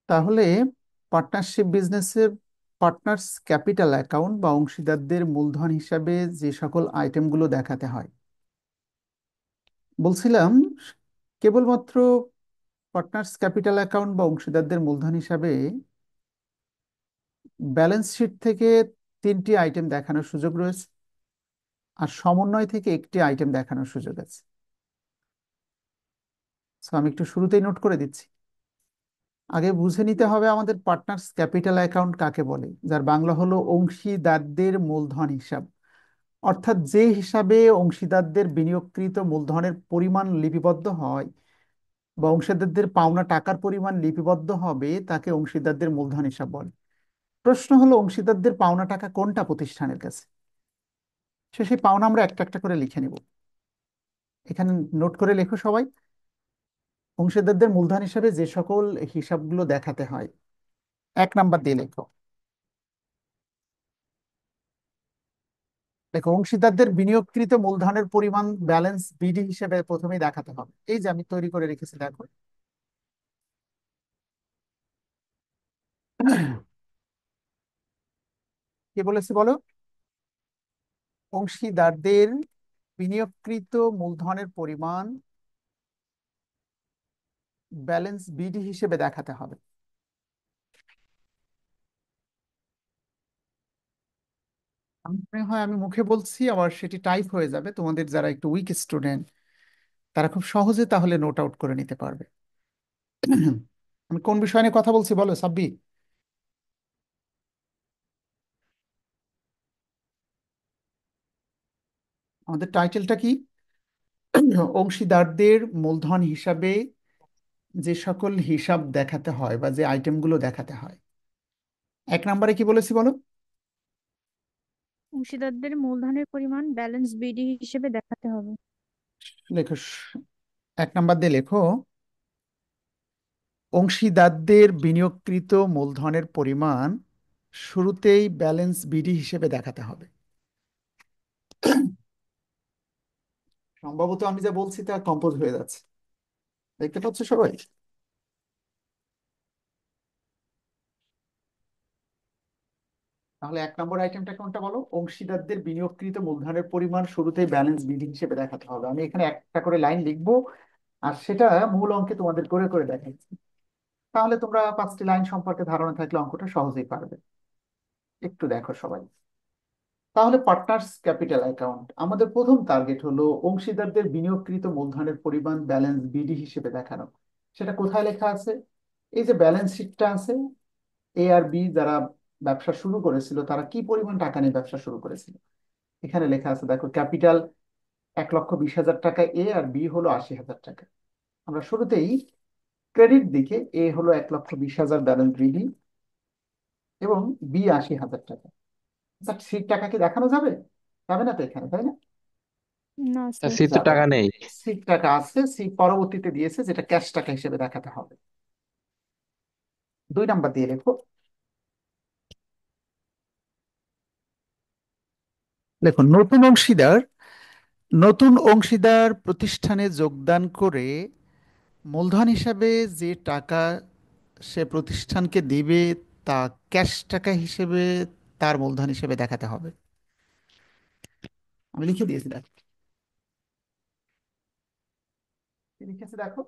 তাহলে পার্টনারশিপ বিজনেসের partners capital account বা অংশীদারদের মূলধন হিসাবে যে সকল আইটেমগুলো দেখাতে হয় বলছিলাম, কেবলমাত্র পার্টনার্স ক্যাপিটাল অ্যাকাউন্ট বা অংশীদারদের মূলধন হিসাবে ব্যালেন্স শিট থেকে তিনটি আইটেম দেখানোর সুযোগ রয়েছে, আর সমন্বয় থেকে একটি আইটেম দেখানোর সুযোগ আছে। সো আমি একটু শুরুতেই নোট করে দিচ্ছি। আগে বুঝে নিতে হবে আমাদের পার্টনার্স ক্যাপিটাল অ্যাকাউন্ট কাকে বলে, যার বাংলা হলো অংশীদারদের মূলধন হিসাব। অর্থাৎ যে হিসাবে অংশীদারদের বিনিয়োগকৃত মূলধনের পরিমাণ লিপিবদ্ধ হয় বা অংশীদারদের পাওনা টাকার পরিমাণ লিপিবদ্ধ হবে তাকে অংশীদারদের মূলধন হিসাব বলে। প্রশ্ন হলো অংশীদারদের পাওনা টাকা কোনটা প্রতিষ্ঠানের কাছে, সেই পাওনা আমরা একটা একটা করে লিখে নেব। এখানে নোট করে লেখো সবাই। অংশীদারদের মূলধন হিসাবে যে সকল হিসাবগুলো দেখাতে হয়, 1 নাম্বার দিয়ে লেখো। দেখো, অংশীদারদের বিনিয়োগকৃত মূলধনের পরিমাণ ব্যালেন্স বিডি হিসেবে প্রথমেই দেখাতে হবে। এই যে আমি তৈরি করে রেখেছি, দেখো। কি বলেছি বলো? অংশীদারদের বিনিয়োগকৃত মূলধনের পরিমাণ ব্যালেন্স বিডি হিসেবে দেখাতে হবে। আমার মনে হয় আমি মুখে বলছি, আবার সেটি টাইপ হয়ে যাবে। তোমাদের যারা একটু উইক স্টুডেন্ট তারা খুব সহজে তাহলে নোট আউট করে নিতে পারবে। আমি কোন বিষয় নিয়ে কথা বলছি বলো, সাব্বি? আমাদের টাইটেলটা কি? অংশীদারদের মূলধন হিসাবে যে সকল হিসাব দেখাতে হয় বা যে আইটেমগুলো দেখাতে হয়। 1 নম্বরে কি বলেছি বলো? অংশীদারদের মূলধনের পরিমাণ ব্যালেন্স বিডি হিসেবে দেখাতে হবে। লেখো 1 নাম্বার দিয়ে লেখো, অংশীদারদের বিনিয়োগকৃত মূলধনের পরিমাণ শুরুতেই ব্যালেন্স বিডি হিসেবে দেখাতে হবে। সম্ভবত আমি যা বলছি তা কম্পোজ হয়ে যাচ্ছে, দেখতে পাচ্ছ সবাই? তাহলে 1 নম্বর আইটেমটা কোনটা বলো? অংশীদারদের বিনিয়োগকৃত মূলধনের পরিমাণ শুরুতেই ব্যালেন্স বিডি হিসেবে দেখাতে হবে। আমি এখানে একটা করে লাইন লিখবো, আর সেটা মূল অঙ্কে তোমাদের করে করে দেখাচ্ছি। তাহলে তোমরা 5টি লাইন সম্পর্কে ধারণা থাকলে অঙ্কটা সহজেই পারবে। একটু দেখো সবাই। তাহলে পার্টনার্স ক্যাপিটাল অ্যাকাউন্ট আমাদের প্রথম টার্গেট হলো অংশীদারদের বিনিয়োগকৃত মূলধনের পরিমাণ ব্যালেন্স বিডি হিসেবে দেখানো। সেটা কোথায় লেখা আছে? এই যে ব্যালেন্স শিটটা আছে, এ আর বি যারা ব্যবসা শুরু করেছিল তারা কি পরিমাণ টাকা নিয়ে ব্যবসা শুরু করেছিল, এখানে লেখা আছে দেখো। ক্যাপিটাল 1,20,000 টাকা এ, আর বি হলো 80,000 টাকা। আমরা শুরুতেই ক্রেডিট দিকে এ হলো 1,20,000 ব্যালেন্স বিডি এবং বি 80,000 টাকা। আচ্ছা, সেই টাকা কি দেখানো যাবে? যাবে না তো এখানে, তাই না? না স্যার। সিট তো যাবে টাকা না। নেই। সিক টাকা আছে, সিক পরবর্তীতে দিয়েছে, যেটা ক্যাশ টাকা হিসেবে দেখাতে হবে। 2 নাম্বার দিয়ে রেখো। দেখো, নতুন অংশীদার প্রতিষ্ঠানে যোগদান করে মূলধন হিসাবে যে টাকা সে প্রতিষ্ঠানকে দিবে তা ক্যাশ টাকা হিসেবে তার মূলধন হিসেবে দেখাতে হবে। আমি লিখে দিয়েছি, দেখো কি লিখেছি দেখো।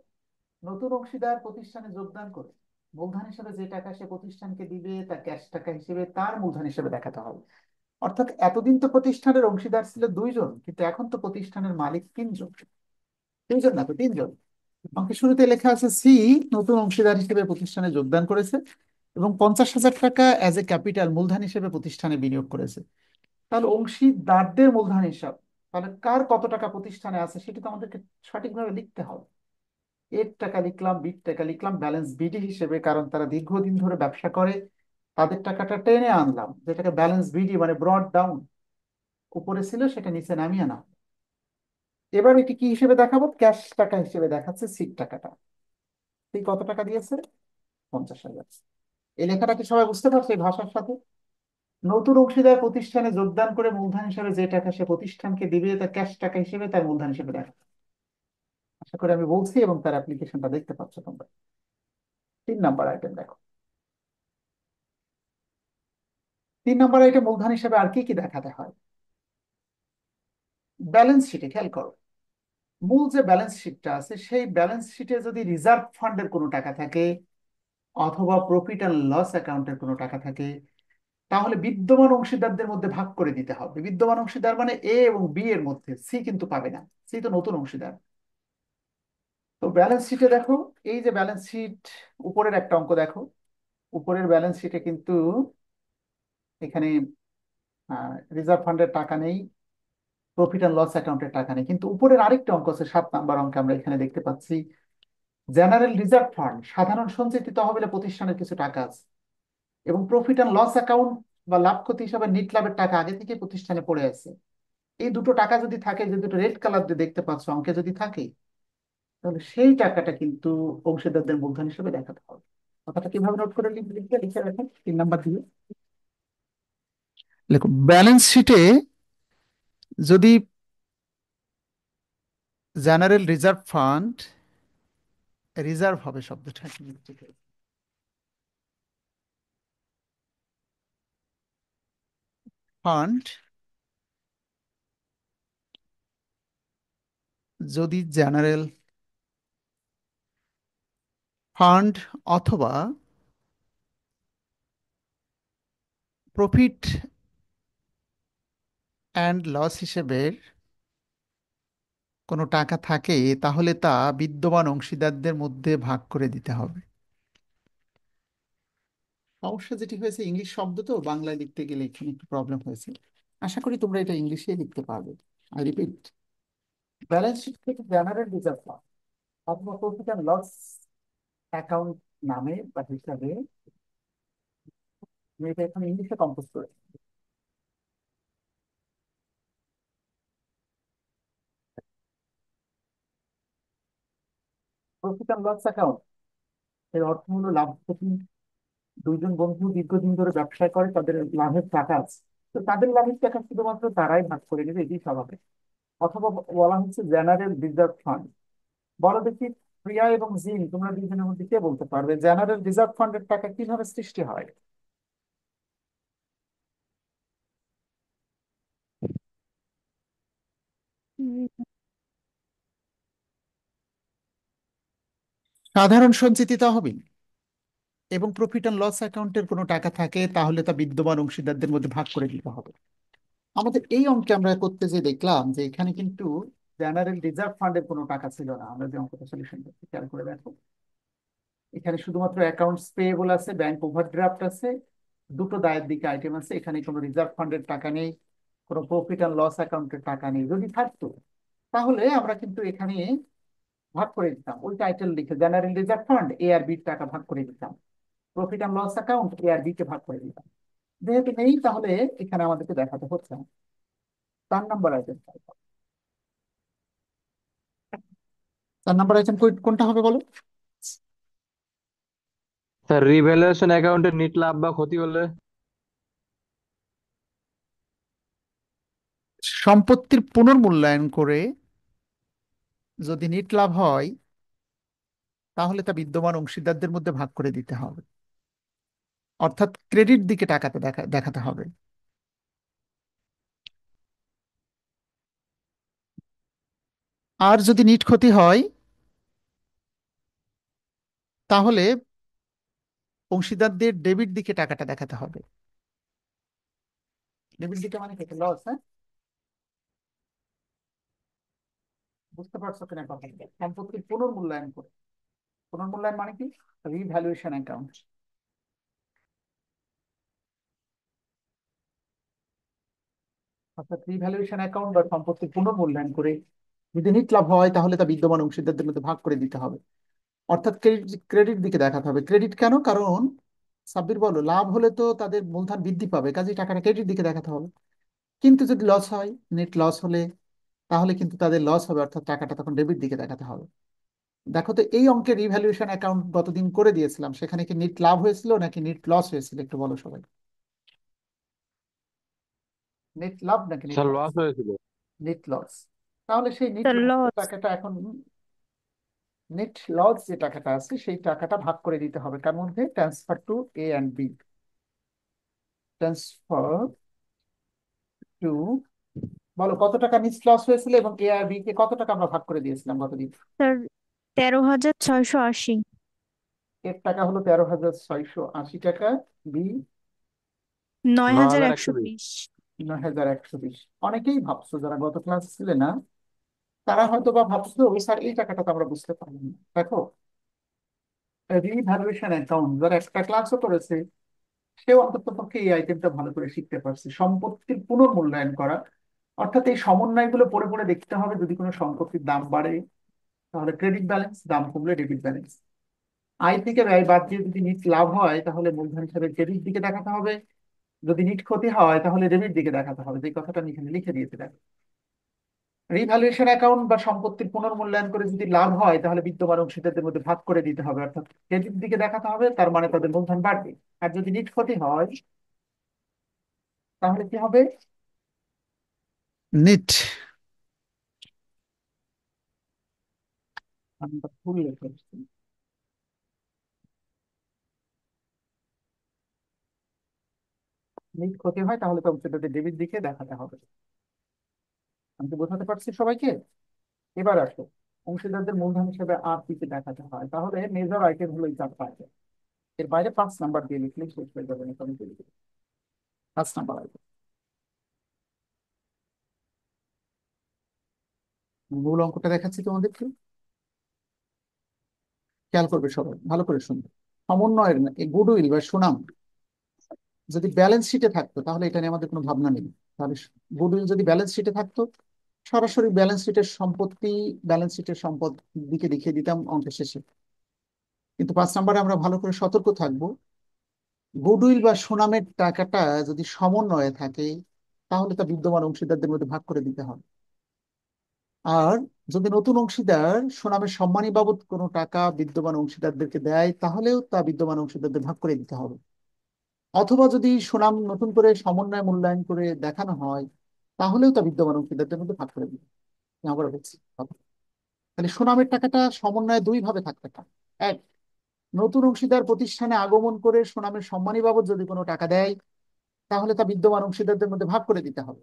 নতুন অংশীদার প্রতিষ্ঠানে যোগদান করে মূলধন হিসেবে যে টাকা সে প্রতিষ্ঠানকে দিবে তা ক্যাশ টাকা হিসেবে তার মূলধন হিসেবে দেখাতে হবে। অর্থাৎ এতদিন তো প্রতিষ্ঠানের অংশীদার ছিল 2 জন, কিন্তু এখন তো প্রতিষ্ঠানের মালিক 3 জন। 2 জন না তো 3 জন। অঙ্কের শুরুতে লেখা আছে সি নতুন অংশীদার হিসেবে প্রতিষ্ঠানে যোগদান করেছে এবং 50,000 টাকা অ্যাজ এ ক্যাপিটাল মূলধন হিসেবে প্রতিষ্ঠানে বিনিয়োগ করেছে। তাহলে অংশীদারদের মূলধন হিসাব, তাহলে কার কত টাকা প্রতিষ্ঠানে আছে সেটা তো আমাদেরকে সঠিকভাবে লিখতে হবে। এর টাকা লিখলাম, বির টাকা লিখলাম ব্যালেন্স বিডি হিসেবে, কারণ তারা দীর্ঘদিন ধরে ব্যবসা করে। তাদের টাকাটা টেনে আনলাম, যেটাকে ব্যালেন্স বিডি মানে ব্রড ডাউন, উপরে ছিল সেটা নিচে নামিয়ে আনা। এবার এটি কি হিসেবে দেখাবো? ক্যাশ টাকা হিসেবে দেখাচ্ছে সিট টাকাটা। সেই কত টাকা দিয়েছে? 50,000। এই লেখাটা কি সবাই বুঝতে পারছে এই ভাষার সাথে? নতুন অংশীদার প্রতিষ্ঠানে যোগদান করে মূলধন হিসেবে যে টাকা সে প্রতিষ্ঠানকে দিবে তা ক্যাশ টাকা হিসেবে তার মূলধন হিসেবে দেখা। আশা করি আমি বলছি এবং তার অ্যাপ্লিকেশনটা দেখতে পাচ্ছ তোমরা। 3 নাম্বার আইটেম দেখো। 3 নম্বর আইটেম মূলধন হিসেবে আর কি কি দেখাতে হয়? ব্যালেন্স শিটে খেয়াল করো, মূল যে ব্যালেন্স শিটটা আছে সেই ব্যালেন্স শিটে যদি রিজার্ভ ফান্ডের কোনো টাকা থাকে অথবা প্রফিট অ্যান্ড লস অ্যাকাউন্টের কোনো টাকা থাকে, তাহলে বিদ্যমান অংশীদারদের মধ্যে ভাগ করে দিতে হবে। বিদ্যমান অংশীদার মানে এ এবং বি এর মধ্যে, সি কিন্তু পাবে না, সি তো নতুন অংশীদার। তো ব্যালেন্স শিটে দেখো, এই যে ব্যালেন্স শিট, উপরের একটা অঙ্ক দেখো, উপরের ব্যালেন্স শিটে কিন্তু এখানে রিজার্ভ ফান্ডের টাকা নেই, প্রফিট অ্যান্ড লস অ্যাকাউন্টের টাকা নেই, কিন্তু উপরের আরেকটা অঙ্ক আছে, 7 নম্বর অঙ্কে আমরা এখানে দেখতে পাচ্ছি জেনারেল রিজার্ভ ফান্ড, সাধারণ সঞ্চিতি তহবিলে প্রতিষ্ঠানের কিছু টাকা আছে, এবং প্রফিট অ্যান্ড লস অ্যাকাউন্ট বা লাভ ক্ষতি হিসাবে নিট লাভের টাকা আগে থেকে প্রতিষ্ঠানে পড়ে আছে। এই দুটো টাকা যদি থাকে, যে দুটো রেড কালার দিয়ে দেখতে পাচ্ছ অঙ্কে যদি থাকে, তাহলে সেই টাকাটা কিন্তু অংশীদারদের মূলধন হিসেবে দেখাতে হবে। কথাটা কিভাবে নোট করে লিখবে, লিখে রাখেন 3 নম্বর দিয়ে। দেখো ব্যালেন্স শিটে যদি জেনারেল রিজার্ভ ফান্ড, রিজার্ভ হবে শব্দটা, ফান্ড, যদি জেনারেল ফান্ড অথবা প্রফিট অ্যান্ড লস হিসেবে কোনো টাকা থাকে, তাহলে তা বিদ্যমান অংশীদারদের মধ্যে ভাগ করে দিতে হবে। সমস্যা যেটি হয়েছে, ইংলিশ শব্দ তো বাংলায় লিখতে গেলে এখানে একটু প্রবলেম হয়েছে। আশা করি তোমরা এটা ইংলিশে লিখতে পারবে। আই রিপিট, ব্যালেন্স শিট থেকে জেনারেল রিজার্ভ ফান্ড অথবা প্রফিট অ্যান্ড লস অ্যাকাউন্ট নামে বা হিসাবে, আমি এটা এখন ইংলিশে কম্পোজ করে, প্রফিট অ্যান্ড লস অ্যাকাউন্ট এর অর্থ হলো লাভ ক্ষতি। দুইজন বন্ধু দীর্ঘদিন ধরে ব্যবসা করে, তাদের লাভের টাকা আছে, তো তাদের লাভের টাকা শুধুমাত্র তারাই ভাগ করে নেবে, এটি স্বাভাবিক। অথবা বলা হচ্ছে জেনারেল রিজার্ভ ফান্ড। বলো দেখি, প্রিয়া এবং জিন, তোমরা দুজনের মধ্যে কে বলতে পারবে জেনারেল রিজার্ভ ফান্ডের টাকা কিভাবে সৃষ্টি হয়? সাধারণ সঞ্চিতি তহবিল এবং প্রফিট অ্যান্ড লস অ্যাকাউন্টের কোনো টাকা থাকে, তাহলে তা বিদ্যমান অংশীদারদের মধ্যে ভাগ করে দিতে হবে। আমাদের এই অঙ্কে আমরা করতে যে দেখলাম যে এখানে কিন্তু জেনারেল রিজার্ভ ফান্ডের কোনো টাকা ছিল না। আমরা যে অঙ্কটা সলিউশন করতে, খেয়াল করে দেখো, এখানে শুধুমাত্র অ্যাকাউন্টস পেয়েবল আছে, ব্যাংক ওভারড্রাফট আছে, দুটো দায়ের দিকে আইটেম আছে, এখানে কোনো রিজার্ভ ফান্ডের টাকা নেই, কোনো প্রফিট অ্যান্ড লস অ্যাকাউন্টের টাকা নেই। যদি থাকতো তাহলে আমরা কিন্তু এখানে ভাগ করে দিতাম, ওই টাইটেল লিখে জেনারেল রিজার্ভ ফান্ড এ আর বির টাকা ভাগ করে দিতাম, প্রফিট অ্যান্ড লস অ্যাকাউন্ট এ আর বি কে ভাগ করে দিতাম। যেহেতু নেই, তাহলে এখানে আমাদেরকে দেখাতে হচ্ছে না। 4 নম্বর আইটেম, 4 নম্বর আইটেম কোনটা হবে বলো? স্যার, রিভ্যালুয়েশন অ্যাকাউন্টে নিট লাভ বা ক্ষতি হলে। সম্পত্তির পুনর্মূল্যায়ন করে যদি নিট লাভ হয়, তাহলে তা বিদ্যমান অংশীদারদের মধ্যে ভাগ করে দিতে হবে, অর্থাৎ ক্রেডিট দিকে টাকাতে দেখাতে হবে। আর যদি নিট ক্ষতি হয়, তাহলে অংশীদারদের ডেবিট দিকে টাকাটা দেখাতে হবে। ডেবিট দিকে মানে কি, লস? হ্যাঁ, বুঝতে পারছো কিনা কথাটা? সম্পত্তির পুনর্মূল্যায়ন করে, পুনর্মূল্যায়ন মানে কি, রিভ্যালুয়েশন অ্যাকাউন্ট। অর্থাৎ রিভ্যালুয়েশন অ্যাকাউন্ট বা সম্পত্তির পুনর্মূল্যায়ন করে যদি নিট লাভ হয়, তাহলে তা বিদ্যমান অংশীদারদের মধ্যে ভাগ করে দিতে হবে, অর্থাৎ ক্রেডিট ক্রেডিট দিকে দেখাতে হবে। ক্রেডিট কেন? কারণ সাব্বির বলো, লাভ হলে তো তাদের মূলধন বৃদ্ধি পাবে, কাজেই টাকাটা ক্রেডিট দিকে দেখাতে হবে। কিন্তু যদি লস হয়, নেট লস হলে, তাহলে কিন্তু তাদের লস হবে, অর্থাৎ টাকাটা তখন ডেবিট দিকে দেখাতে হবে। দেখো তো, এই অঙ্কের রিভ্যালুয়েশন অ্যাকাউন্ট গতদিন করে দিয়েছিলাম, সেখানে কি নিট লাভ হয়েছিল নাকি নিট লস হয়েছিল, একটু বলো সবাই। নেট লাভ নাকি নেট স্যার, লস? লস হয়েছিল। Net loss. তাহলে সেই নেট স্যার লস লস। টাকাটা এখন, নেট লস যে টাকাটা আছে সেই টাকাটা ভাগ করে দিতে হবে, কার মধ্যে, transfer to A and B. Transfer to, বলো কত টাকা নিট লস হয়েছিল এবং এ আর বি কে কত টাকা আমরা ভাগ করে দিয়েছিলাম গতদিন? স্যার 13,680। এর টাকা হলো 13,680 টাকা, বি নয় নয় হাজার হাজার একশো একশো বিশ বিশ 9,120। অনেকেই ভাবছো যারা গত ক্লাস ছিলে না, তারা হয়তো বা ভাবছো ওই স্যার এই টাকাটা তো আমরা বুঝতে পারলাম না। দেখো, রিভ্যালুয়েশন অ্যাকাউন্ট যারা একটা ক্লাসও করেছে, সেও অন্তত পক্ষে এই আইটেমটা ভালো করে শিখতে পারছে, সম্পত্তির পুনর্মূল্যায়ন করা। অর্থাৎ এই সমন্বয়গুলো পড়ে পড়ে দেখতে হবে, যদি কোনো সম্পত্তির দাম বাড়ে তাহলে ক্রেডিট ব্যালেন্স, দাম কমলে ডেবিট ব্যালেন্স। আয় থেকে ব্যয় বাদ দিয়ে যদি নিট লাভ হয় তাহলে মূলধন হিসাবে ক্রেডিট দিকে দেখাতে হবে, যদি নিট ক্ষতি হয় তাহলে ডেবিট দিকে দেখাতে হবে। যে কথাটা আমি এখানে লিখে দিয়েছি দেখো, রিভ্যালুয়েশন অ্যাকাউন্ট বা সম্পত্তির পুনর্মূল্যায়ন করে যদি লাভ হয় তাহলে বিদ্যমান অংশীদারদের মধ্যে ভাগ করে দিতে হবে, অর্থাৎ ক্রেডিট দিকে দেখাতে হবে, তার মানে তাদের মূলধন বাড়বে। আর যদি নিট ক্ষতি হয় তাহলে কি হবে? নিট, আমরা ভুল লিখে এসেছি। নিট ক্ষতি হয় তাহলে তো অংশীদারদের ডেবিট দিকে দেখাতে হবে। আমি তো বোঝাতে পারছি সবাইকে? এবার আসো, অংশীদারদের মূলধন হিসেবে আর দিকে দেখাতে হয়, তাহলে মেজর আইটেম হলো এই চারটা item। এর বাইরে 5 নাম্বার দিয়ে লিখলেই শেষ হয়ে যাবে না, আমি বলে দিই। 5 নাম্বার আইটেম, মূল অঙ্কটা দেখাচ্ছি তোমাদেরকে, খেয়াল করবে সবাই, ভালো করে শুনবে। সমন্বয়ের না, এই গুডউইল বা সুনাম যদি ব্যালেন্স শিটে থাকতো তাহলে এটা নিয়ে আমাদের কোনো ভাবনা নেই। তাহলে গুডউইল যদি ব্যালেন্স শিটে থাকতো, সরাসরি ব্যালেন্স শিটের সম্পদ দিকে দেখিয়ে দিতাম অঙ্কের শেষে। কিন্তু 5 নাম্বারে আমরা ভালো করে সতর্ক থাকবো, গুডউইল বা সুনামের টাকাটা যদি সমন্বয়ে থাকে তাহলে তা বিদ্যমান অংশীদারদের মধ্যে ভাগ করে দিতে হবে। আর যদি নতুন অংশীদার সুনামের সম্মানী বাবদ কোনো টাকা বিদ্যমান অংশীদারদেরকে দেয় তাহলেও তা বিদ্যমান অংশীদারদের ভাগ করে দিতে হবে। অথবা যদি সুনাম নতুন করে সমন্বয় মূল্যায়ন করে দেখানো হয় তাহলেও তা বিদ্যমান অংশীদারদের মধ্যে ভাগ করে দিতে হবে। আবার বলছি, তাহলে সুনামের টাকাটা সমন্বয়ে দুই ভাবে থাকতে পারে। এক, নতুন অংশীদার প্রতিষ্ঠানে আগমন করে সুনামের সম্মানী বাবদ যদি কোনো টাকা দেয় তাহলে তা বিদ্যমান অংশীদারদের মধ্যে ভাগ করে দিতে হবে।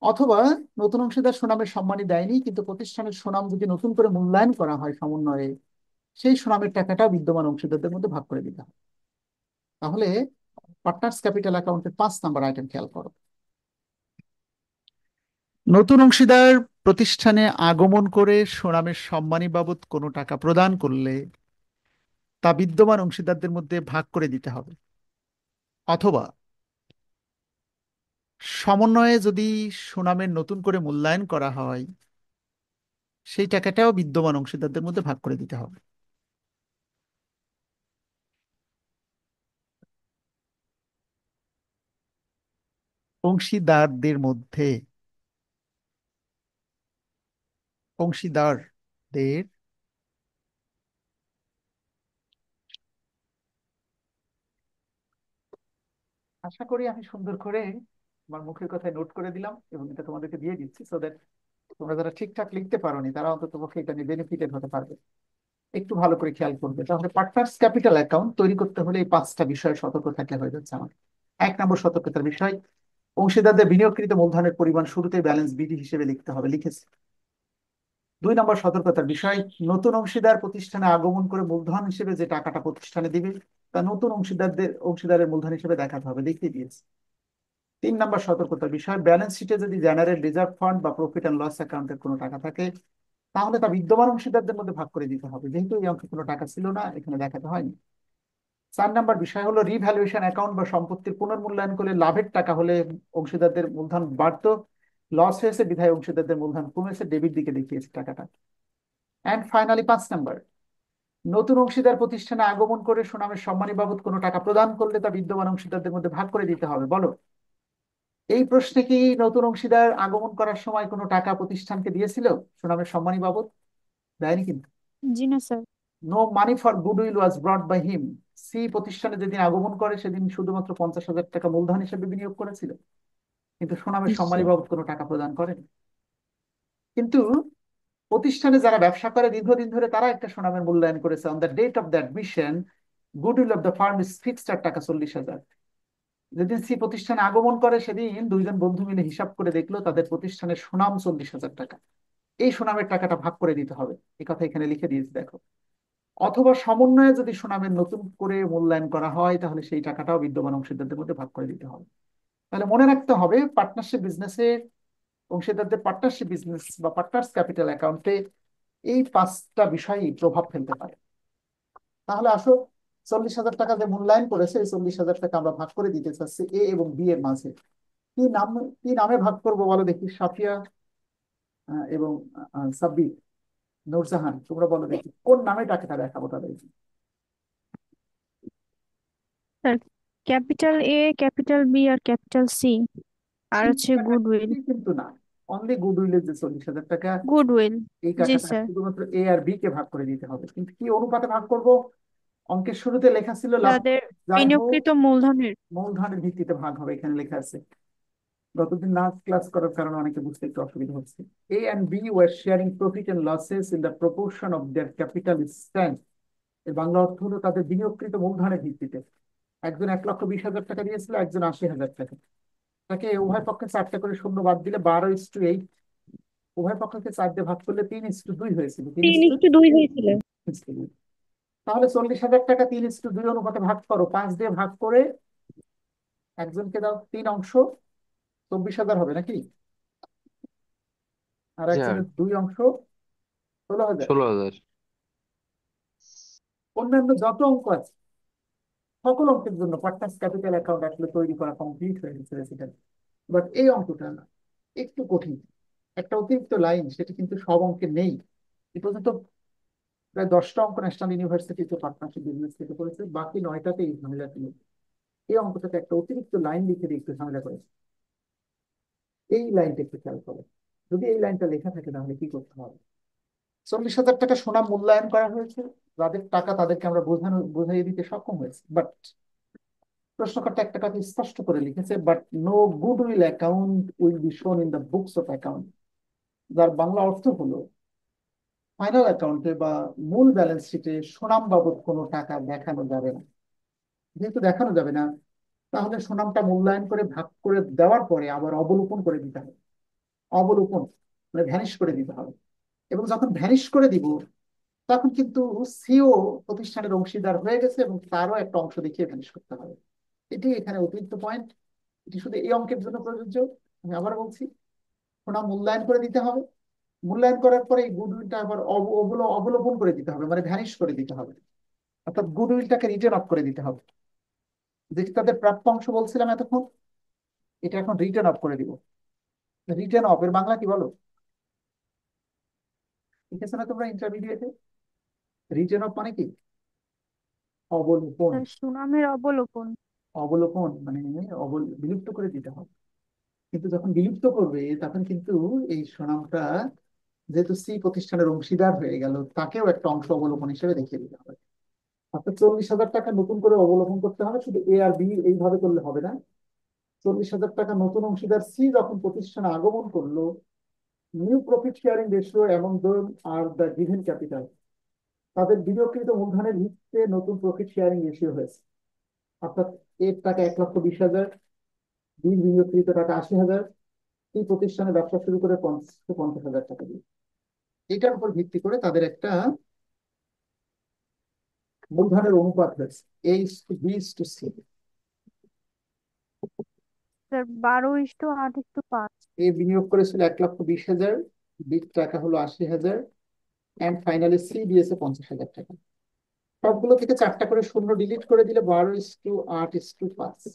অথবা নতুন অংশীদার সুনামের সম্মানী দেয়নি কিন্তু প্রতিষ্ঠানের সুনাম যদি নতুন করে মূল্যায়ন করা হয় সমন্বয়ে, সেই সুনামের টাকাটা বিদ্যমান অংশীদারদের মধ্যে ভাগ করে দিতে হবে। তাহলে পার্টনার্স ক্যাপিটাল অ্যাকাউন্টের 5 নাম্বার আইটেম খেয়াল করো, নতুন অংশীদার প্রতিষ্ঠানে আগমন করে সুনামের সম্মানী বাবদ কোনো টাকা প্রদান করলে তা বিদ্যমান অংশীদারদের মধ্যে ভাগ করে দিতে হবে। অথবা সমন্বয়ে যদি সুনামের নতুন করে মূল্যায়ন করা হয় সেই টাকাটাও বিদ্যমান অংশীদারদের মধ্যে ভাগ করে দিতে হবে। অংশীদারদের মধ্যে অংশীদারদের আশা করি আমি সুন্দর করে আমার মুখের কথায় নোট করে দিলাম এবং এটা তোমাদেরকে দিয়ে দিচ্ছি, সো দ্যাট তোমরা যারা ঠিকঠাক লিখতে পারোনি তারা অন্তত পক্ষে এটা নিয়ে বেনিফিটেড হতে পারবে। একটু ভালো করে খেয়াল করবে। তাহলে পার্টনার্স ক্যাপিটাল অ্যাকাউন্ট তৈরি করতে হলে এই 5টা বিষয়ে সতর্ক থাকলে হয়ে যাচ্ছে আমার। 1 নম্বর সতর্কতার বিষয়, অংশীদারদের বিনিয়োগকৃত মূলধনের পরিমাণ শুরুতে ব্যালেন্স বিডি হিসেবে লিখতে হবে, লিখেছি। 2 নম্বর সতর্কতার বিষয়, নতুন অংশীদার প্রতিষ্ঠানে আগমন করে মূলধন হিসেবে যে টাকাটা প্রতিষ্ঠানে দিবে তা নতুন অংশীদারের মূলধন হিসেবে দেখাতে হবে, দেখিয়ে দিয়েছে। 3 নম্বর সতর্কতার বিষয়, ব্যালেন্স শিটে যদি জেনারেল রিজার্ভ ফান্ড বা প্রফিট অ্যান্ড লস অ্যাকাউন্টের কোনো টাকা থাকে তাহলে তা বিদ্যমান অংশীদারদের মধ্যে ভাগ করে দিতে হবে, যেহেতু এই অঙ্কে কোনো টাকা ছিল না, এখানে দেখাতে হয়নি। 4 নম্বর বিষয় হলো রিভ্যালুয়েশন অ্যাকাউন্ট বা সম্পত্তির পুনর্মূল্যায়ন করলে লাভের টাকা হলে অংশীদারদের মূলধন বাড়তো, লস হয়েছে বিধায় অংশীদারদের মূলধন কমেছে, ডেবিট দিকে দেখিয়েছে টাকাটা। অ্যান্ড ফাইনালি 5 নম্বর, নতুন অংশীদার প্রতিষ্ঠানে আগমন করে সুনামের সম্মানী বাবদ কোনো টাকা প্রদান করলে তা বিদ্যমান অংশীদারদের মধ্যে ভাগ করে দিতে হবে। বলো, এই প্রশ্নে কি নতুন অংশীদার আগমন করার সময় কোনো টাকা প্রতিষ্ঠানকে দিয়েছিল সুনামের সম্মানী বাবদ? দেয়নি কিন্তু। জি না sir. No money for goodwill was brought by him. C প্রতিষ্ঠানে যেদিন আগমন করে সেদিন শুধুমাত্র 50,000 টাকা মূলধন হিসেবে বিনিয়োগ করেছিল, কিন্তু সুনামের সম্মানী বাবদ কোনো টাকা প্রদান করেনি। কিন্তু প্রতিষ্ঠানে যারা ব্যবসা করে দীর্ঘদিন ধরে তারা একটা সুনামের মূল্যায়ন করেছে, on the date of the admission goodwill of the firm is fixed এর টাকা 40,000। যেদিন সি প্রতিষ্ঠানে আগমন করে সেদিন দুইজন বন্ধু মিলে হিসাব করে দেখলো তাদের প্রতিষ্ঠানের সুনাম 40,000 টাকা। এই সুনামের টাকাটা ভাগ করে দিতে হবে, এই কথা এখানে লিখে দিয়েছি দেখো। অথবা সমন্বয়ে যদি সুনামের নতুন করে মূল্যায়ন করা হয় তাহলে সেই টাকাটাও বিদ্যমান অংশীদারদের মধ্যে ভাগ করে দিতে হবে। তাহলে মনে রাখতে হবে পার্টনারশিপ বিজনেসের অংশীদারদের পার্টনারশিপ বিজনেস বা পার্টনার্স ক্যাপিটাল অ্যাকাউন্টে এই পাঁচটা বিষয়ই প্রভাব ফেলতে পারে। তাহলে আসো, 40,000 টাকা যে মূল্যায়ন করেছে এই 40,000 টাকা আমরা ভাগ করে দিতে চাচ্ছি এ এবং বি এর মাঝে। কি নাম, কি নামে ভাগ করবো বলো দেখি, সাফিয়া এবং সাব্বির, নূরজাহান, তোমরা বলো দেখি কোন নামে টাকাটা দেখাবো তাদেরকে। Sir, capital A, capital B আর ক্যাপিটাল সি, আর এই হচ্ছে টাকাটা গুডউইল। কিন্তু না, অনলি গুডউইলের যে 40,000 টাকা, গুডউইল। এই জি টাকাটা স্যার। শুধুমাত্র এ আর বি কে ভাগ করে দিতে হবে। কিন্তু কি অনুপাতে ভাগ করব? অঙ্কের শুরুতে লেখা ছিল লাভ তাদের যাই হোক বিনিয়োগকৃত মূলধনের। মূলধনের ভিত্তিতে ভাগ হবে, এখানে লেখা আছে। গতদিন না ক্লাস করার কারণে অনেকে বুঝতে একটু অসুবিধা হচ্ছে। A and B were sharing profit and losses in the proportion of their capital strength. এর বাংলা অর্থ হলো তাদের বিনিয়োগকৃত মূলধনের ভিত্তিতে। একজন 1,20,000 টাকা দিয়েছিল, একজন 80,000 টাকা। তাকে উভয় পক্ষে 4টা করে শূন্য বাদ দিলে 12:8, উভয় পক্ষকে 4 দিয়ে ভাগ করলে 3:2 হয়েছিল। তিন তিন ইস্টু ইস্টু দুই হয়েছিল। দুই। তাহলে 40,000 টাকা 3:2 অনুপাতে ভাগ করো, 5 দিয়ে ভাগ করে একজনকে দাও 3 অংশ, 24,000 হবে নাকি? আর জি স্যার। একজনের 2 অংশ, 16,000। 16,000। অন্যান্য যত অঙ্ক আছে সকল অঙ্কের জন্য পার্টনার্স ক্যাপিটাল অ্যাকাউন্ট আসলে তৈরি করা কমপ্লিট হয়ে গেছে বেসিক্যালি। বাট এই অঙ্কটা না, একটু কঠিন। একটা অতিরিক্ত লাইন সেটা কিন্তু সব অঙ্কে নেই। এ পর্যন্ত প্রায় 10টা অঙ্ক ন্যাশনাল ইউনিভার্সিটিতে পার্টনারশিপ বিজনেস থেকে করেছে, বাকি 9টাতে এই ঝামেলা ছিল। এই অঙ্কটাতে একটা অতিরিক্ত লাইন লিখে দিয়ে একটু ঝামেলা করেছে। এই লাইনটা একটু খেয়াল করো, যদি এই লাইনটা লেখা থাকে তাহলে কি করতে হবে। 40,000 টাকা সোনা মূল্যায়ন করা হয়েছে, যাদের টাকা তাদেরকে আমরা বুঝাইয়ে দিতে সক্ষম হয়েছে। বাট প্রশ্নকর্তা একটা কথা স্পষ্ট করে লিখেছে, but no goodwill account will be shown in the books of account. যার বাংলা অর্থ হলো ফাইনাল অ্যাকাউন্টে বা মূল ব্যালেন্স শিটে সুনাম বাবদ কোনো টাকা দেখানো যাবে না। যেহেতু দেখানো যাবে না, তাহলে সুনামটা মূল্যায়ন করে ভাগ করে দেওয়ার পরে আবার অবলোকন করে দিতে হবে। অবলোকন মানে ভ্যানিশ করে দিতে হবে। এবং যখন ভ্যানিশ করে দিব তখন কিন্তু সিও প্রতিষ্ঠানের অংশীদার হয়ে গেছে এবং তারও একটা অংশ দেখিয়ে ভ্যানিশ করতে হবে। এটি এখানে অতিরিক্ত পয়েন্ট। এটি শুধু এই অঙ্কের জন্য প্রযোজ্য। আমি আবার বলছি, সুনাম মূল্যায়ন করে দিতে হবে। মূল্যায়ন করার পরে এই গুডউইলটা আবার অবলোকন করে দিতে হবে, মানে ভ্যানিশ করে দিতে হবে। অর্থাৎ গুডউইলটাকে রিটার্ন অফ করে দিতে হবে। যেটি তাদের প্রাপ্য অংশ বলছিলাম এতক্ষণ, এটা এখন রিটার্ন অফ করে দিব। রিটার্ন অফ এর বাংলা কি বলো? লিখেছো না তোমরা ইন্টারমিডিয়েটে? রিটার্ন অফ মানে কি? অবলোকন। স্যার, সুনামের অবলোকন। অবলোকন মানে বিলুপ্ত করে দিতে হবে। কিন্তু যখন বিলুপ্ত করবে তখন কিন্তু এই সুনামটা, যেহেতু সি প্রতিষ্ঠানের অংশীদার হয়ে গেল, তাকেও একটা অংশ অবলোকন হিসেবে দেখিয়ে দিতে হবে। অর্থাৎ 40,000 টাকা নতুন করে অবলোকন করতে হবে। শুধু এ আর বি এইভাবে করলে হবে না। 40,000 টাকা নতুন অংশীদার সি যখন প্রতিষ্ঠানে আগমন করলো, new profit sharing ratio among them are the given capital, তাদের বিনিয়োগকৃত মূলধনের ভিত্তিতে নতুন প্রফিট শেয়ারিং রেশিও হয়েছে। অর্থাৎ এর টাকা 1,20,000, বির বিনিয়োগকৃত টাকা 80,000, এই প্রতিষ্ঠানে ব্যবসা শুরু করে 50,000 টাকা দিয়ে। এটার উপর ভিত্তি করে তাদের একটা মূলধনের অনুপাত হয়েছে, A:B:C। স্যার, 12:8:5। এ বিনিয়োগ করেছিল 1,20,000, বির টাকা হলো 80,000, অ্যান্ড ফাইনালি সি দিয়েছে 50,000 টাকা। সবগুলো থেকে 4টা করে শূন্য ডিলিট করে দিলে 12:8:5।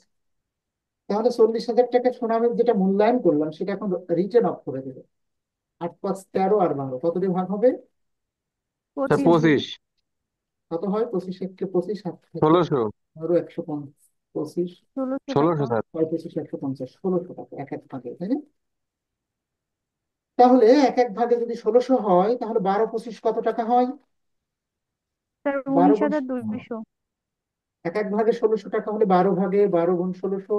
তাহলে 40,000 টাকা সুনামের যেটা মূল্যায়ন করলাম সেটা এখন রিটার্ন অফ করে দেবে। 8×5 = 13 আর 12 কত দিয়ে ভাগ হবে? স্যার 25 দিয়ে। 25। কত হয়? 25 × 25 7 থেকে 1600। আরো 125, 1600 টাকা। 1600 স্যার। 25 150, 1600 টাকা এক এক ভাগে, তাই না? তাহলে এক এক ভাগে যদি 1600 হয় তাহলে 12×25 কত টাকা হয়? স্যার, 12 গুণ, 19,200। এক এক ভাগে 1600 টাকা হলে 12 ভাগে 12 × 1600,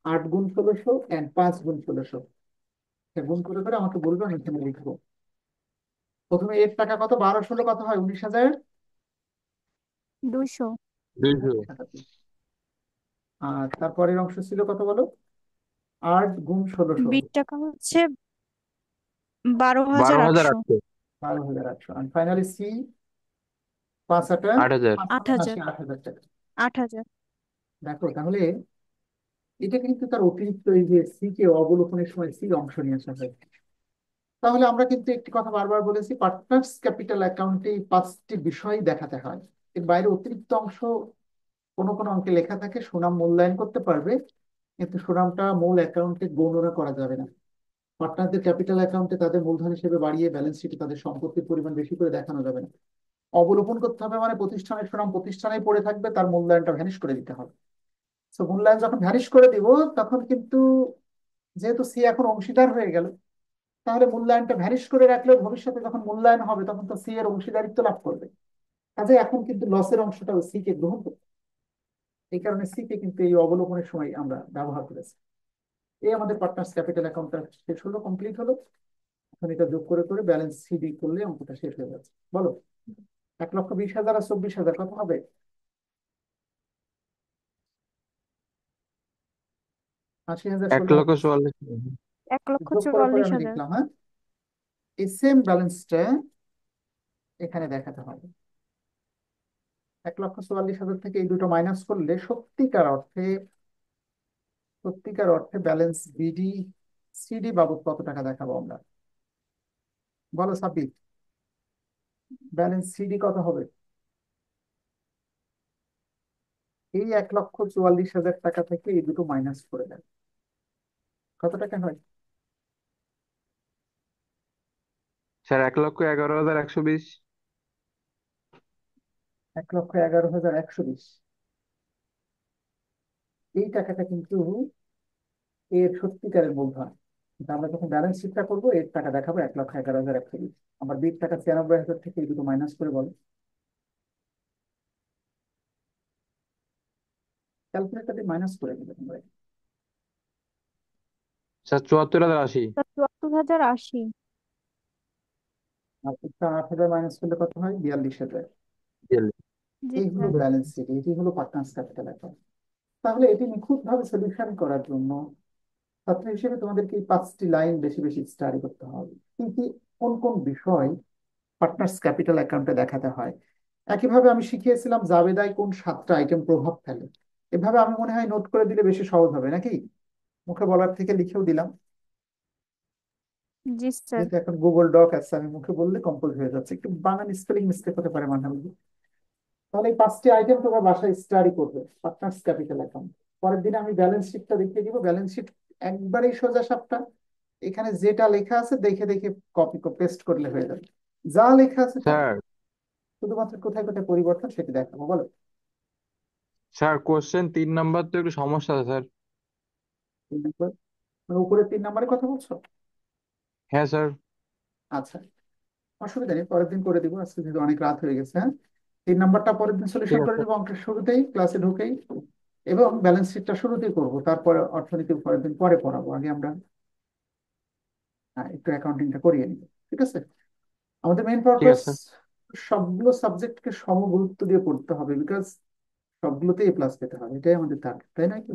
8 × 1600 অ্যান্ড 5 × 1600। গুণ করে করে আমাকে বলবে, আমি এখানে লিখবো। প্রথমে এর টাকা কত? 12 × 16 কত হয়? 19,200 200।200। টাকা। আর তারপরের অংশ ছিল কত বলো? 8 গুণ 1600। বির টাকা হচ্ছে 12,800। 12,800। 12,800। আর ফাইনালি সি 5 আটা 8,000। 8,000। 8,000 টাকা। 8,000। দেখো তাহলে এটা কিন্তু তার অতিরিক্ত এই যে সি কে অবলোকনের সময় সি অংশ নিয়ে আসা হয়। তাহলে আমরা কিন্তু একটি কথা বারবার বলেছি, পার্টনার্স ক্যাপিটাল অ্যাকাউন্টে এই 5টি বিষয় দেখাতে হয়। এর বাইরে অতিরিক্ত অংশ কোনো কোনো অঙ্কে লেখা থাকে, সুনাম মূল্যায়ন করতে পারবে, কিন্তু সুনামটা মূল অ্যাকাউন্টে গণনা করা যাবে না। পার্টনারদের ক্যাপিটাল অ্যাকাউন্টে তাদের মূলধন হিসেবে বাড়িয়ে ব্যালেন্স শিটে তাদের সম্পত্তির পরিমাণ বেশি করে দেখানো যাবে না। অবলোপন করতে হবে মানে প্রতিষ্ঠানের সুনাম প্রতিষ্ঠানেই পড়ে থাকবে, তার মূল্যায়নটা ভ্যানিশ করে দিতে হবে। তো মূল্যায়ন যখন ভ্যানিশ করে দিব, তখন কিন্তু যেহেতু সি এখন অংশীদার হয়ে গেল, তাহলে মূল্যায়নটা ভ্যানিশ করে রাখলেও ভবিষ্যতে যখন মূল্যায়ন হবে তখন তো সি এর অংশীদারিত্ব লাভ করবে। কাজে এখন কিন্তু লসের অংশটা সি কে গ্রহণ করবে। এই কারণে সি কে কিন্তু এই অবলোপনের সময় আমরা ব্যবহার করেছি। এই আমাদের পার্টনার্স ক্যাপিটাল অ্যাকাউন্টটা শেষ হলো, কমপ্লিট হলো। এখন এটা যোগ করে করে ব্যালেন্স সিডি করলে অঙ্কটা শেষ হয়ে যাচ্ছে। বলো, 1,20,000 আর 24,000 কত হবে? 80,000 এক 16,000। লক্ষ চুয়াল্লিশ হাজার। 1,44,000। যোগ করার পরে আমি লিখলাম, হ্যাঁ, এই সেম ব্যালেন্সটা এখানে দেখাতে হবে। 1,44,000 থেকে এই দুটো মাইনাস করলে সত্যিকার অর্থে ব্যালেন্স বিডি সিডি বাবদ কত টাকা দেখাবো আমরা? বলো সাব্বির, ব্যালেন্স সিডি কত হবে? এই 1,44,000 টাকা থেকে এই দুটো মাইনাস করে দেয়, কত টাকা হয়? স্যার 1,11,120। 1,11,120। এই টাকাটা কিন্তু এর সত্যিকারের মূলধন। কিন্তু আমরা যখন ব্যালেন্স শিটটা করবো এর টাকা দেখাবো 1,11,120। আমার বির টাকা 96,000 থেকে এই দুটো মাইনাস করে বলো। ক্যালকুলেটার দিয়ে মাইনাস করে দিবে তোমরা। স্যার 74,080। 74,080। আর এটা 8,000 মাইনাস করলে কত হয়? 42,000। জি এই হলো স্যার। ব্যালেন্স শিট, এটি হলো পার্টনার্স ক্যাপিটাল অ্যাকাউন্ট। তাহলে এটি নিখুঁতভাবে সলিউশন করার জন্য ছাত্র হিসেবে তোমাদেরকে এই 5টি লাইন বেশি বেশি স্টাডি করতে হবে। কি কি, কোন কোন বিষয় পার্টনার্স ক্যাপিটাল অ্যাকাউন্টে দেখাতে হয়। একইভাবে আমি শিখিয়েছিলাম জাবেদায় কোন 7টা আইটেম প্রভাব ফেলে। এভাবে আমি মনে হয় নোট করে দিলে বেশি সহজ হবে নাকি? মুখে বলার থেকে লিখেও দিলাম, জি স্যার। যেহেতু এখন গুগল ডক আছে, আমি মুখে বললে কম্পোজ হয়ে যাচ্ছে, একটু বানান স্পেলিং মিস্টেক হতে পারে মাঝে মাঝে। তাহলে এই 5টি আইটেম তোমার বাসায় স্টাডি করবে, পার্টনার্স ক্যাপিটাল অ্যাকাউন্ট। পরের দিন আমি ব্যালেন্স শিটটা দেখিয়ে দিব। ব্যালেন্স শিট একবারেই সোজা সাপটা, এখানে যেটা লেখা আছে দেখে দেখে কপি পেস্ট করলে হয়ে যাবে, যা লেখা আছে তাই। স্যার শুধুমাত্র কোথায় কোথায় পরিবর্তন সেটা দেখাবো। বলো। স্যার কোশ্চেন 3 নাম্বার তো একটু সমস্যা আছে স্যার। 3 নম্বর মানে উপরে 3 নম্বরের কথা বলছো? হ্যাঁ স্যার। আচ্ছা, অসুবিধা নেই, পরের দিন করে দিব, আজকে যেহেতু অনেক রাত হয়ে গেছে। হ্যাঁ, 3 নম্বরটা পরের দিন ঠিক সলিউশন করে আছে। দেবো অঙ্কের শুরুতেই, ক্লাসে ঢুকেই। এবং ব্যালেন্স শিটটা শুরুতেই করবো, তারপরে অর্থনীতি পরের দিন পরে পড়াবো। আগে আমরা একটু অ্যাকাউন্টিংটা করিয়ে নিব, ঠিক আছে? আমাদের মেইন ঠিক পারপাস আছে। সবগুলো সাবজেক্টকে সম গুরুত্ব দিয়ে পড়তে হবে, বিকজ সবগুলোতে এ প্লাস পেতে হবে, এটাই আমাদের টার্গেট, তাই নয় কি?